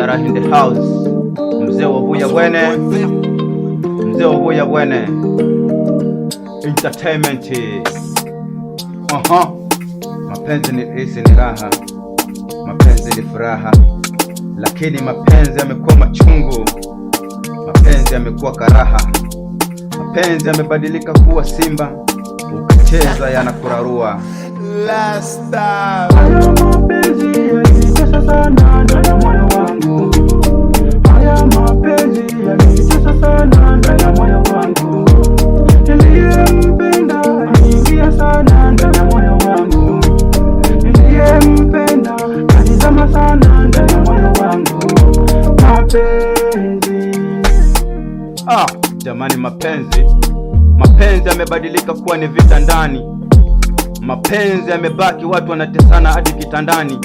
Shara in the house. Mzee wa Buya Bwene, Mzee wa Buya Bwene Entertainment. Mapenzi ni raha, mapenzi ni furaha, lakini mapenzi yamekuwa machungu, mapenzi yamekuwa karaha, mapenzi yamebadilika kuwa simba, ukicheza yanakurarua. Last time. Haya mapenzi yanitesa sana ndani ya moyo wangu. Haya mapenzi yanitesa sana ndani ya moyo wangu. Niliyempenda aliingia sana ndani ya moyo wangu. Niliyempenda alizama sana ndani ya moyo wangu. Mapenzi. Jamani, mapenzi yamebadilika kuwa ni vita ndani. Mapenzi yamebaki watu wanatesana hadi kitandani.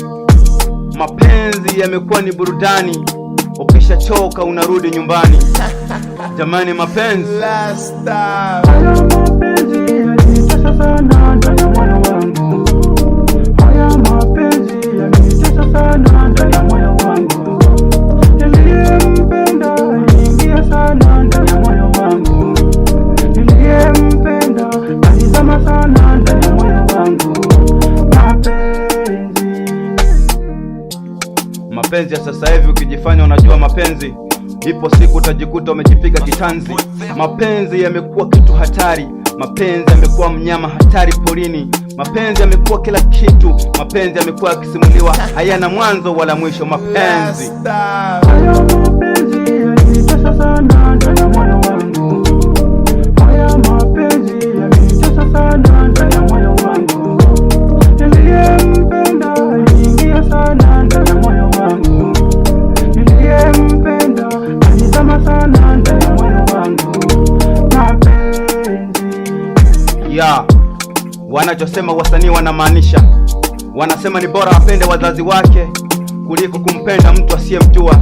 Mapenzi yamekuwa ni burudani, ukishachoka unarudi nyumbani. Jamani, mapenzi. Last time. Haya mapenzi yanitesa sana ndani ya moyo wangu. Haya mapenzi yanitesa sana ndani ya moyo wangu. Niliyempenda aliingia sana ndani ya moyo wangu. Niliyempenda alizama sana ndani ya moyo wangu. Mapenzi ya sasa hivi, ukijifanya unajua mapenzi, ipo siku utajikuta umejipiga kitanzi. Mapenzi yamekuwa kitu hatari, mapenzi yamekuwa mnyama hatari porini, mapenzi yamekuwa kila kitu, mapenzi yamekuwa yakisimuliwa, hayana mwanzo wala mwisho. Mapenzi. Haya mapenzi yanitesa sana ndani ya moyo wangu. Haya mapenzi yanitesa sana ndani ya moyo wangu. Niliyempenda aliingia sana ndani ya moyo wangu. Niliyempenda alizama sana ndani ya moyo wangu. Mapenzi. Wanachosema wasanii wanamaanisha, wanasema ni bora apende wazazi wake kuliko kumpenda mtu asiyemjua.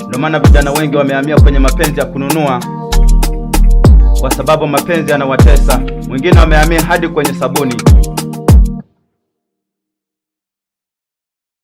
Ndio maana vijana wengi wamehamia kwenye mapenzi ya kununua, kwa sababu mapenzi yanawatesa. Mwingine wamehamia hadi kwenye sabuni.